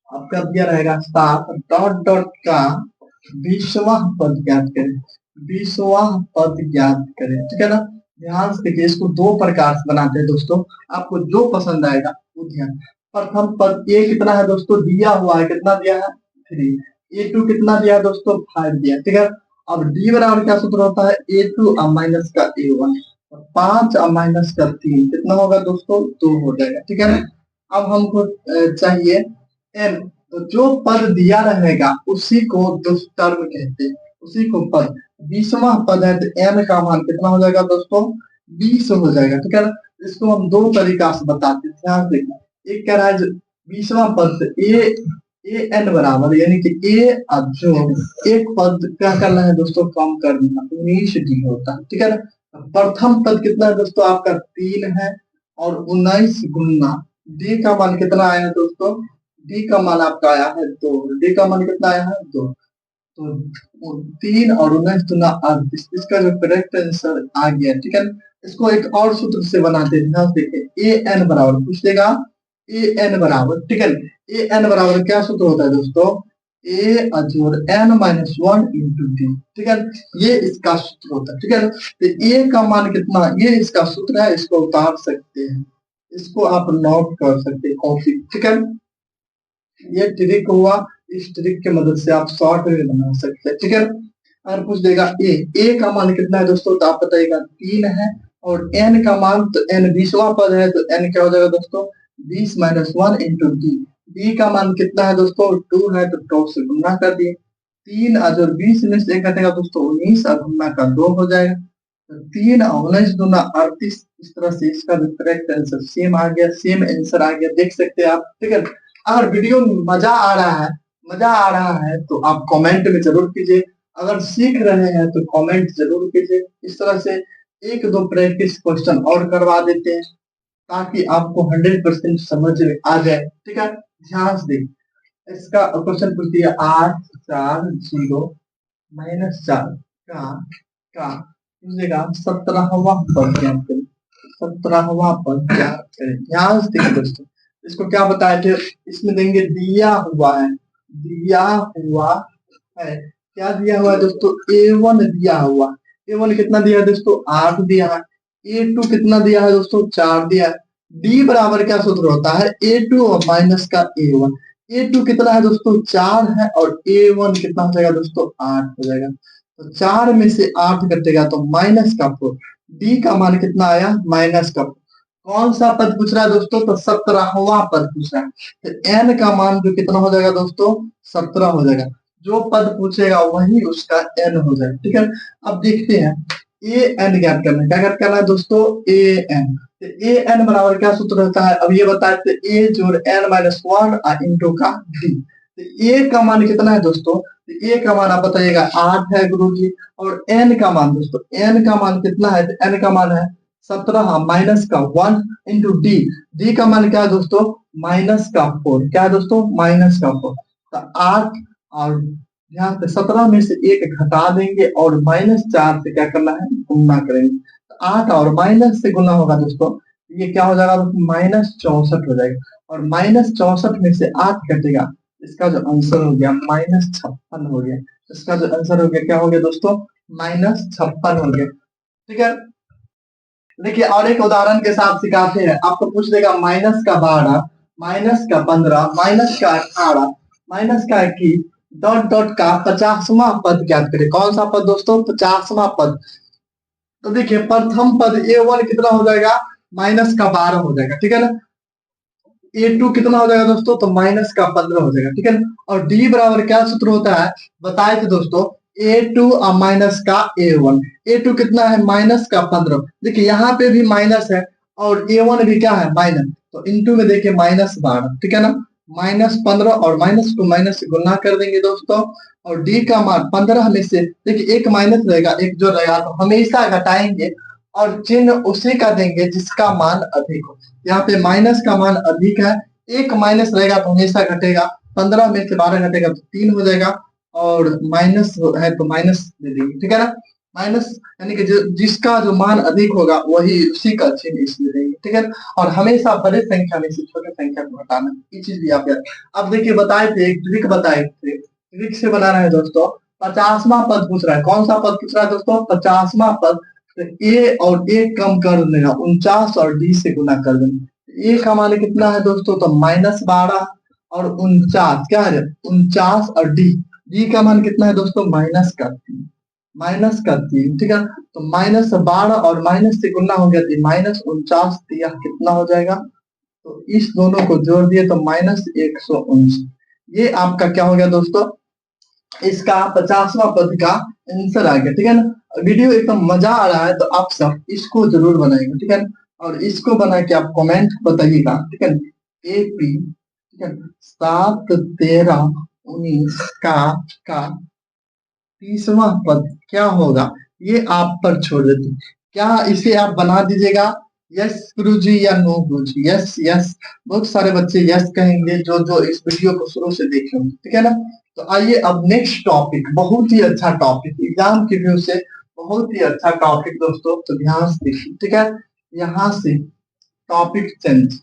आपका दिया रहेगा 7 डॉट डॉट का 20वां पद ज्ञात करें। 20वां पद ज्ञात करें, ठीक है ना। ध्यान से देखिए, इसको दो प्रकार से बनाते हैं दोस्तों, आपको जो पसंद आएगा वो ध्यान। प्रथम पद A कितना है दोस्तों, दिया हुआ है, कितना दिया है, 3। A2 कितना दिया है दोस्तों, 5 दिया, ठीक है। अब D बराबर क्या सूत्र होता है, A2 माइनस का A1, 5 माइनस का 3 कितना होगा दोस्तों, 2 हो जाएगा, ठीक है ना। अब हमको चाहिए n, तो जो पद दिया रहेगा उसी को दुष्टर्म कहते हैं, उसी को पद। 20वां पद है तो n का मान कितना हो जाएगा दोस्तों, 20 हो जाएगा, ठीक है ना। इसको हम दो तरीका से बताते हैं, ध्यान देखिए। एक कह रहा है 20वां पद ए एन बराबर, यानी कि ए जो एक पद क्या करना है दोस्तों, कम कर देना, 19D होता है, ठीक है ना। प्रथम पद कितना है दोस्तों, आपका 3 है, और 19 गुना D का मान कितना आया दोस्तों, डी का मान आपका आया है 2, डी का मान कितना आया है 2, तो 3 और 19 दूना 38, इसका जो करेक्ट आंसर आ गया, ठीक है। इसको एक और सूत्र से बनाते हैं, ध्यान देखिए, ए एन बराबर पूछ देगा, ए एन बराबर, ठीक है, ए एन बराबर क्या सूत्र होता है दोस्तों, ए अजोर एन माइनस 1 इंटू डी, ठीक है, ये इसका सूत्र होता है, ठीक है। तो ए का मान कितना, ये इसका सूत्र है, इसको उतार सकते हैं, इसको आप नोट कर सकते हैं कॉपी, ठीक है। ये ट्रिक हुआ, इस ट्रिक की मदद से आप शॉर्ट में बना सकते हैं, ठीक है। और पूछ देगा ए का मान कितना है दोस्तों, तो आप बताइएगा 3 है, और एन का मान, तो एन 20वां पद है, तो एन क्या हो जाएगा दोस्तों 20 माइनस 1 इंटू डी, डी का मान कितना है दोस्तों 2 है, तो 2 से गुना कर दिए, 3 और 20 में से एक घटेगा दोस्तों 19 और गुना का 2 हो जाएगा, तो 3 और 19 दूना 38, इस तरह से इसका जो करेक्ट आंसर सेम आ गया, सेम आंसर आ गया, देख सकते हैं आप, ठीक है। अगर वीडियो में मजा आ रहा है तो आप कमेंट में जरूर कीजिए, अगर सीख रहे हैं तो कमेंट जरूर कीजिए, इस तरह से एक दो प्रैक्टिस क्वेश्चन और करवा देते हैं ताकि आपको 100% समझ में आ जाए, ठीक है। ध्यान से देखिए, इसका क्वेश्चन पूछ दिया 8 4 0 माइनस 4 का पूछेगा 17वां पद ज्ञात करें, 17वां पद ज्ञात करें, ध्यान से देखिए दोस्तों, इसको क्या बताए थे, इसमें देंगे दिया हुआ है, दिया हुआ है, क्या दिया हुआ है दोस्तों, A1 दिया हुआ, A1 कितना दिया है दोस्तों 8 दिया है, A2 कितना दिया है दोस्तों 4 दिया है, D बराबर क्या सूत्र होता है A2 और माइनस का A1, A2 कितना है दोस्तों 4 है, और A1 कितना हो जाएगा दोस्तों 8 हो जाएगा, तो 4 में से 8 कटेगा तो माइनस का 4, D का मान कितना आया माइनस का 4, कौन सा पद पूछ रहा है दोस्तों, तो 17वां पद पूछ रहा है, तो एन का मान जो कितना हो जाएगा दोस्तों 17 हो जाएगा, जो पद पूछेगा वही उसका एन हो जाएगा, ठीक है। अब देखते हैं ए एन ज्ञात करना है, क्या ज्ञात करना है दोस्तों ए एन, तो ए एन बराबर क्या सूत्र रहता है, अब ये बताए थे ए जोड़ एन माइनस 1 इंटू का डी, तो ए का मान कितना है दोस्तों, तो ए का मान आप बताइएगा 8 है गुरु जी, और एन का मान दोस्तों, एन का मान कितना है, तो एन का मान है 17 माइनस का 1 इंटू डी, डी का मान क्या है दोस्तों माइनस का 4, क्या है दोस्तों माइनस का 4, तो 8 और ध्यान से 17 में से एक घटा देंगे और -4 से क्या करना है गुना करेंगे, तो 8 और माइनस से गुना होगा दोस्तों, ये क्या हो जाएगा -64 हो जाएगा, और -64 में से 8 घटेगा, इसका जो आंसर हो गया -56 हो गया, इसका जो आंसर हो गया क्या हो गया दोस्तों -56 हो गया, ठीक है। देखिए और एक उदाहरण के साथ सिखाते हैं, आपको पूछ देगा -12 -15 -18 -21 डॉट डॉट का 50वां पद ज्ञात करें, कौन सा पद दोस्तों 50वां पद, तो देखिए प्रथम पद A1 कितना हो जाएगा -12 हो जाएगा, ठीक है ना, A2 कितना हो जाएगा दोस्तों, तो -15 हो जाएगा, ठीक है ना, और D बराबर क्या सूत्र होता है बताए थे दोस्तों A2 और माइनस का A1, A2 कितना है -15, देखिए यहाँ पे भी माइनस है और A1 भी क्या है माइनस, तो इनटू में देखिए -12, ठीक है ना, -15 और माइनस को माइनस से गुना कर देंगे दोस्तों, और डी का मान 15 में से देखिए एक माइनस रहेगा एक जो रहेगा, तो हमेशा घटाएंगे और चिन्ह उसी का देंगे जिसका मान अधिक हो, यहाँ पे माइनस का मान अधिक है, एक माइनस रहेगा तो हमेशा घटेगा, 15 में से 12 घटेगा तो 3 हो जाएगा, और माइनस है तो माइनस दे देंगे, ठीक है ना, माइनस यानी कि जिसका जो मान अधिक होगा वही उसी का चिन्ह इसमें देंगे, ठीक है, और हमेशा बड़े संख्या में से छोटे संख्या को हटाना, ये चीज भी आप याद। अब देखिए बताए थे एक ट्रिक बताए थे, ट्रिक से बनाना है दोस्तों, 50वां पद पूछ रहा है, कौन सा पद पूछ रहा है दोस्तों 50वां पद, तो ए और ए कम कर देगा 49 और डी से गुना कर देंगे, ए का मान कितना है दोस्तों, तो -12 और 49 क्या है 49 और डी, डी का मान कितना है दोस्तों -3, ठीक है, तो -12 और माइनस से गुना हो गया तो -49 दिया कितना हो जाएगा, तो इस दोनों को जोड़ दिए तो -149, ये आपका क्या हो गया दोस्तों, इसका 50वां पद का आंसर आ गया, ठीक है ना। वीडियो एकदम मजा आ रहा है तो आप सब इसको जरूर बनाएंगे, ठीक है ना, और इसको बना के आप कमेंट बताइएगा, ठीक है, AP, ठीक है, 7 13 19 का 30वां पद क्या होगा, ये आप पर छोड़ देते, क्या इसे आप बना दीजिएगा यस गुरुजी या नो गुरुजी? यस यस, बहुत सारे बच्चे यस कहेंगे जो जो इस वीडियो को शुरू से देखे होंगे, ठीक है ना। तो आइए अब नेक्स्ट टॉपिक, बहुत ही अच्छा टॉपिक, एग्जाम के व्यू से बहुत ही अच्छा टॉपिक दोस्तों, तो ध्यान से देखिए, ठीक है। यहाँ से टॉपिक चेंज,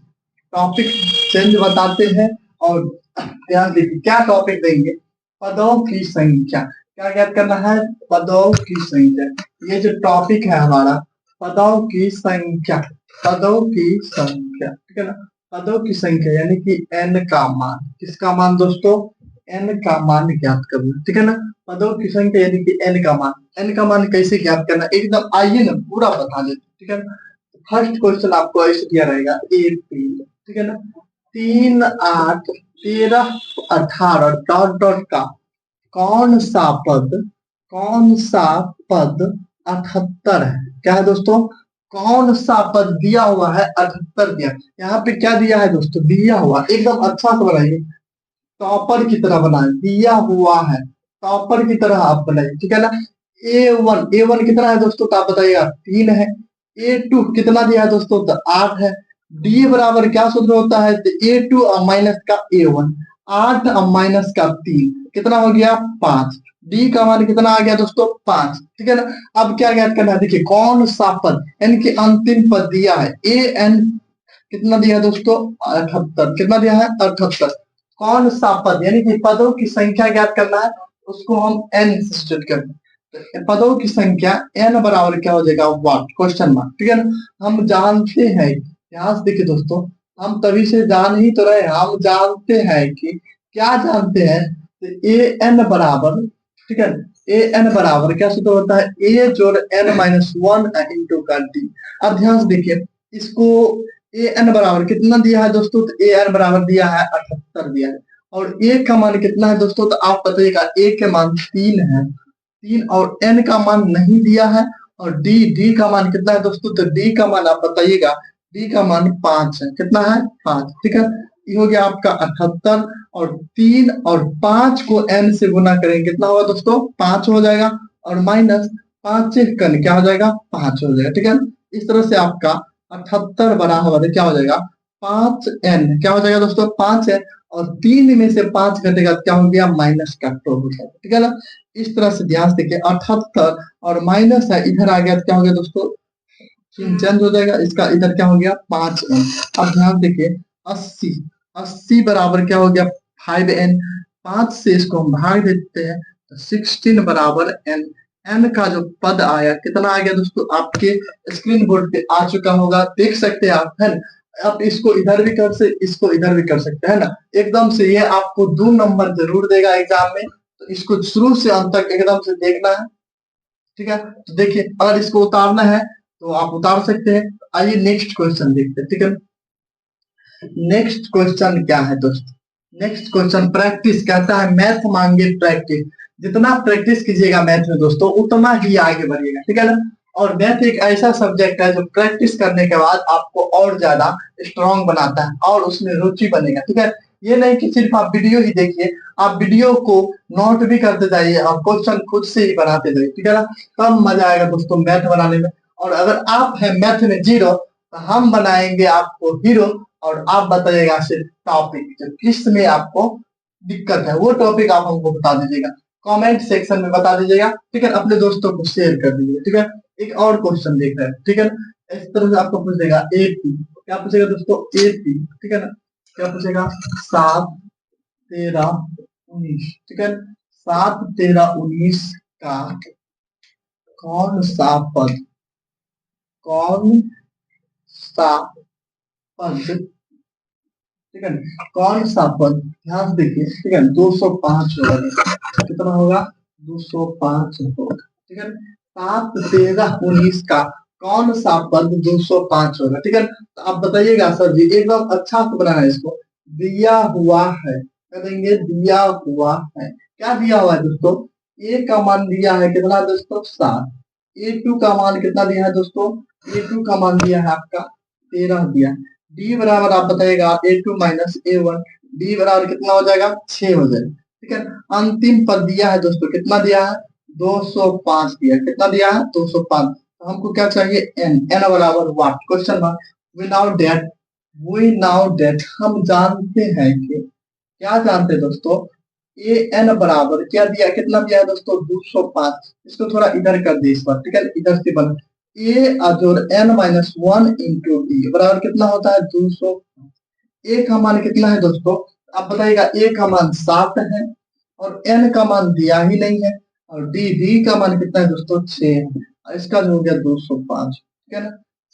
टॉपिक चेंज बताते हैं और ध्यान देखिए क्या टॉपिक देंगे, पदों की संख्या। क्या याद करना है? पदों की संख्या। ये जो टॉपिक है हमारा, पदों की संख्या, पदों की संख्या, ठीक है ना। पदों की संख्या यानी कि n का मान, किसका मान दोस्तों? n का मान ज्ञात करना, ठीक है ना। पदों की संख्या यानी कि n का मान, n का मान कैसे ज्ञात करना, एकदम आइए ना पूरा बता देते, ठीक है ना। फर्स्ट क्वेश्चन आपको ऐसे दिया रहेगा, ए पी, ठीक है ना। 3 8 13 18 डॉट डॉट का कौन सा पद, कौन सा पद 78 है? क्या है दोस्तों? कौन सा पद दिया हुआ है 78 दिया, यहाँ पे क्या दिया है दोस्तों? दिया हुआ, एकदम अच्छा से बनाइए, टॉपर की तरह बनाए, दिया हुआ है, टॉपर की तरह आप बनाइए, ठीक है ना। ए वन कितना है दोस्तों? तो आप बताइएगा 3 है। ए टू कितना दिया है दोस्तों? तो 8 है। डी बराबर क्या सूत्र होता है? तो ए टू माइनस का ए वन, 8 माइनस का 3 कितना हो गया? 5। डी का मान कितना आ गया दोस्तों? 5, ठीक है ना। अब क्या ज्ञात करना है? देखिए कौन सा पद, यानी कि अंतिम पद दिया है, ए एन कितना दिया है दोस्तों? 78, कितना दिया है? 78। कौन सा पद, यानी कि पदों की संख्या ज्ञात करना है, उसको हम एन सब्स्टिट्यूट करते हैं। तो पदों की संख्या एन बराबर क्या हो जाएगा? व्हाट, क्वेश्चन मार्क, ठीक है ना। हम जानते हैं, यहाँ से देखिए दोस्तों, हम तभी से जान ही तो रहे, हम जानते हैं कि क्या जानते हैं, तो ए एन बराबर, ठीक है, ए एन बराबर क्या सूत्र होता है? ए जोड़ एन माइनस वन इंटू का डी। अब ध्यान से देखिए, इसको ए एन बराबर कितना दिया है दोस्तों? तो ए एन बराबर दिया है 78 दिया है, और ए का मान कितना है दोस्तों? तो आप बताइएगा, ए के मान 3 है, 3, और एन का मान नहीं दिया है, और डी का मान कितना है दोस्तों? तो डी का मान आप बताइएगा, डी का मान 5 है, कितना है? 5, ठीक है। ये हो गया आपका 78, और 3 और 5 को n से गुना करेंगे, कितना होगा दोस्तों? 5 हो जाएगा, और माइनस 5 से कन क्या हो जाएगा? 5 हो जाएगा, ठीक है। इस तरह से आपका 78 बराबर क्या हो जाएगा? 5n, क्या हो जाएगा दोस्तों? 5 है, और 3 में से 5 घटेगा, क्या हो गया? माइनस का 2 हो जाएगा, ठीक है ना। इस तरह से ध्यान से देखिए, 78 और माइनस है, इधर आ गया, क्या हो गया दोस्तों? चेंज हो जाएगा, इसका इधर क्या हो गया? 5n। अब ध्यान देखिए, 80, 80 बराबर क्या हो गया? 5n। 5 से इसको हम भाग देते हैं, तो 16 बराबर n। n का जो पद आया, कितना आ गया दोस्तों? आपके स्क्रीन बोर्ड पे आ चुका होगा, देख सकते हैं आप, है ना। आप इसको इधर भी कर सकते, इसको इधर भी कर सकते हैं ना। एकदम से ये आपको 2 नंबर जरूर देगा एग्जाम में, तो इसको शुरू से अंत तक एकदम से देखना है, ठीक है। तो देखिए, अगर इसको उतारना है तो आप उतार सकते हैं। आइए नेक्स्ट क्वेश्चन देखते हैं, ठीक है। नेक्स्ट क्वेश्चन क्या है दोस्तों? नेक्स्ट क्वेश्चन प्रैक्टिस कहता है, मैथ मांगे प्रैक्टिस। जितना प्रैक्टिस कीजिएगा मैथ में दोस्तों, उतना ही आगे बढ़िएगा, ठीक है ना। और मैथ एक ऐसा सब्जेक्ट है जो प्रैक्टिस करने के बाद आपको और ज्यादा स्ट्रांग बनाता है, और उसमें रुचि बनेगा, ठीक है। ये नहीं कि सिर्फ आप वीडियो ही देखिए, आप वीडियो को नोट भी करते जाइए और क्वेश्चन खुद से ही बनाते जाइए, ठीक है ना। तब मजा आएगा दोस्तों मैथ बनाने में। और अगर आप हैं मैथ में जीरो, तो हम बनाएंगे आपको हीरो, और आप बताइएगा सिर्फ टॉपिक, जो किस में आपको दिक्कत है वो टॉपिक आप हमको बता दीजिएगा, कमेंट सेक्शन में बता दीजिएगा, ठीक है। अपने दोस्तों को शेयर कर दीजिएगा, ठीक है। एक और क्वेश्चन देख रहे हैं, ठीक है ना। इस तरह से आपको पूछ देगा एपी, क्या पूछेगा दोस्तों? एपी, ठीक है ना। क्या पूछेगा? 7 13 19, ठीक है। 7 13 19 का कौन सा पद, कौन सा पद, ठीक है, कौन सा पद, ध्यान से देखिए, ठीक है। 205 होगा, कितना होगा? 205 होगा, ठीक है। 7 13 19 का कौन सा पद 205 होगा, ठीक है। तो आप बताइएगा सर जी, एकदम अच्छा से बनाना है इसको। दिया हुआ है, क्या देंगे? दिया हुआ है, क्या दिया हुआ है दोस्तों? ए का मान दिया है कितना दोस्तों? 7। ए2 का मान कितना दिया है दोस्तों? ए2 का मान दिया है आपका 13 दिया है। डी बराबर आप बताइएगा ए2 माइनस ए1, डी बराबर कितना हो जाएगा? 6 हो जाएगा, ठीक है। अंतिम पद दिया है दोस्तों, कितना दिया है? 205 दिया है, कितना दिया है? 205। तो हमको क्या चाहिए, एन, एन बराबर what, question mark. We know that हम जानते हैं कि, क्या जानते हैं दोस्तों, ए एन बराबर क्या दिया, कितना दिया है दोस्तों, 205। इसको थोड़ा इधर कर दी इस बार, ठीक है, इधर से बन ए जोड़ एन माइनस 1 इंटू डी बराबर कितना होता है 200। ए का मान कितना है दोस्तों, आप बताइएगा। ए का मान 7 है और एन का मान दिया ही नहीं है, और डी का मान कितना है दोस्तों 6 है। इसका जो हो गया 205, ठीक है ना।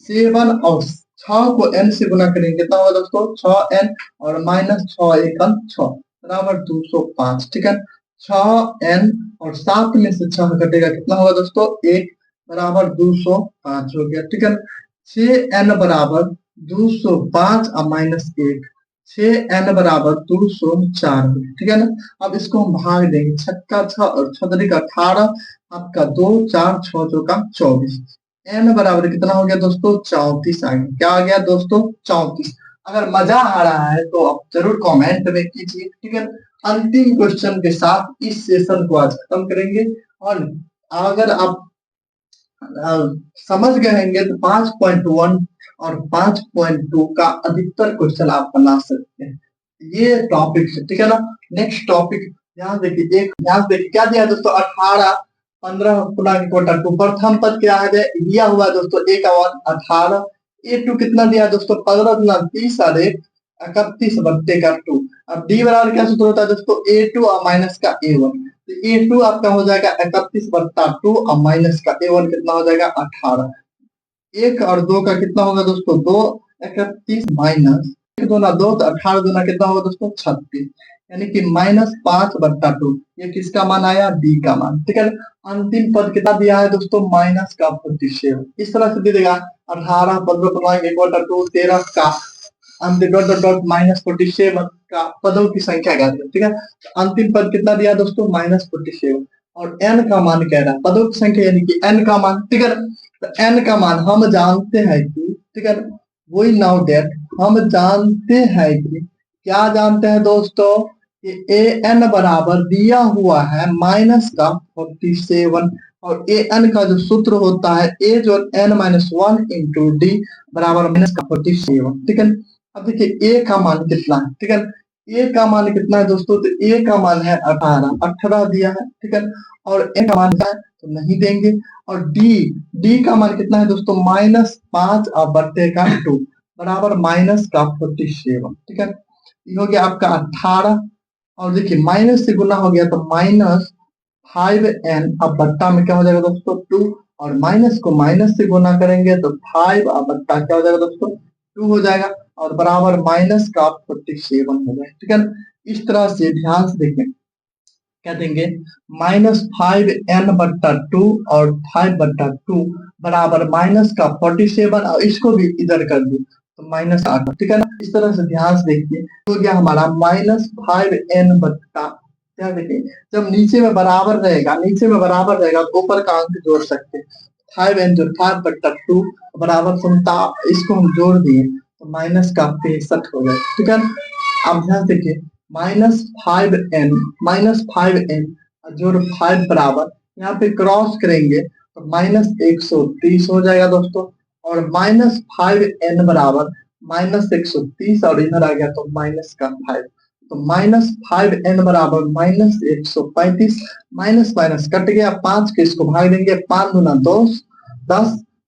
7 और 6 को n से गुना करेंगे कितना होगा दोस्तों, 6n और माइनस 6 एकम 6 बराबर 205, ठीक है। 6n और 7 में से 6 घटेगा कितना होगा दोस्तों 1 बराबर 205 हो गया, ठीक है। 6n बराबर 205 और माइनस 1, 6n बराबर 204, ठीक है ना। अब इसको हम भाग देंगे, छक्का 6 और 6 का 18, आपका 2 4 6 चौका 24, n बराबर कितना हो गया दोस्तों 34 आ गया। क्या आ गया दोस्तों 34। अगर मजा आ रहा है तो आप जरूर कमेंट में कीजिए, ठीक है। अंतिम क्वेश्चन के साथ इस सेशन को आज खत्म करेंगे, और अगर आप समझ गए होंगे तो 5.1 और 5.2 का अधिकतर क्वेश्चन आप बना सकते हैं ये टॉपिक से, ठीक है ना। नेक्स्ट टॉपिक यहाँ देखिए, एक यहाँ देखिए क्या दिया है दोस्तों, 18 15 पूर्णांक कोटा 2, प्रथम पद क्या है दिया हुआ दोस्तों ए का 1 18, A2 कितना दिया दोस्तों 15 गुना 30 और 1 31 बट्टे का 2। अब डी बराबर क्या सूत्र होता है दोस्तों, A2 और माइनस का A1, तो A2 आपका हो जाएगा 31 बट्टा 2 और माइनस का A1 कितना हो जाएगा 18। 1 और 2 का कितना होगा दोस्तों 2 31 माइनस 1 दूना 2 तो 18 दूना कितना होगा दोस्तों 36, यानी कि माइनस 5/2। ये किसका मान आया, डी का मान, ठीक है। अंतिम पद कितना दिया है दोस्तों माइनस का 47, इस तरह से दे देगा 18 15 2 13 का अंतिम डॉट डॉट डॉट माइनस 47 का पदों की संख्या क्या है, ठीक है। अंतिम पद कितना दिया दोस्तों माइनस 47, और n का मान कह रहा है पदों की संख्या यानी कि n का मान, ठीक है। तो n का मान हम जानते हैं कि, ठीक है, वही नाउ डेट हम जानते हैं कि, क्या जानते हैं दोस्तों कि ए एन बराबर दिया हुआ है माइनस का 47, और ए एन का जो सूत्र होता है ए जो एन माइनस 1 इंटू डी बराबर माइनस का 47, ठीक है। अब देखिए ए का मान कितना है, ठीक है। ए का मान कितना है दोस्तों, तो ए का मान है 18 दिया है, ठीक है। और ए का मान क्या है तो नहीं देंगे, और डी का मान कितना है दोस्तों -5 और बट्टे का 2 बराबर माइनस का 47, ठीक है। ये हो गया आपका 18, और देखिए माइनस से गुना हो गया तो -5n, अब बट्टा में क्या हो जाएगा दोस्तों 2, और माइनस को माइनस से गुना करेंगे तो 5 और बट्टा क्या हो जाएगा दोस्तों 2 हो जाएगा, और बराबर माइनस का 47 हो जाएगा, ठीक है। इस तरह से ध्यान से देखें, क्या देंगे -5n/2 और 5/2 बराबर माइनस का 47, और इसको भी इधर कर दो तो -8, ठीक है ना। इस तरह से ध्यान से देखिए, हो गया हमारा -5n बट्टा, क्या देखिए जब नीचे में बराबर रहेगा, नीचे में बराबर रहेगा तो ऊपर का अंक जोड़ सकते हैं। 5n जो 5/2 बराबर 47, इसको हम जोड़ दिए तो माइनस का 65 हो जाए, ठीक है। अब ध्यान देखिए -5n जोड़ 5 बराबर, यहाँ पे क्रॉस करेंगे तो -130 हो जाएगा दोस्तों, और -5n बराबर -130, और इधर आ गया तो माइनस का 5, तो -5n बराबर -135, माइनस माइनस कट गया, 5 के इसको भाग देंगे, 5 दूना 10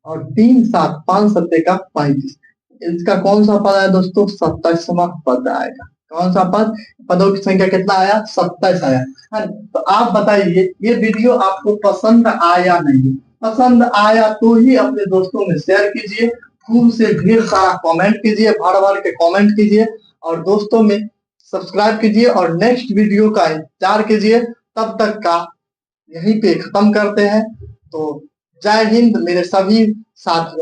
और 3 7 5 7 का 35, इसका कौन सा पद है दोस्तों 27वां पद आएगा। कौन सा पद, पदों की संख्या कितना आया 27 आया है। तो आप बताइए ये वीडियो आपको पसंद आया नहीं, पसंद आया तो ही अपने दोस्तों में शेयर कीजिए, खूब से ढेर सारा कमेंट कीजिए, भर भर के कमेंट कीजिए, और दोस्तों में सब्सक्राइब कीजिए, और नेक्स्ट वीडियो का इंतजार कीजिए। तब तक का यहीं पे खत्म करते हैं, तो जय हिंद मेरे सभी साथियों।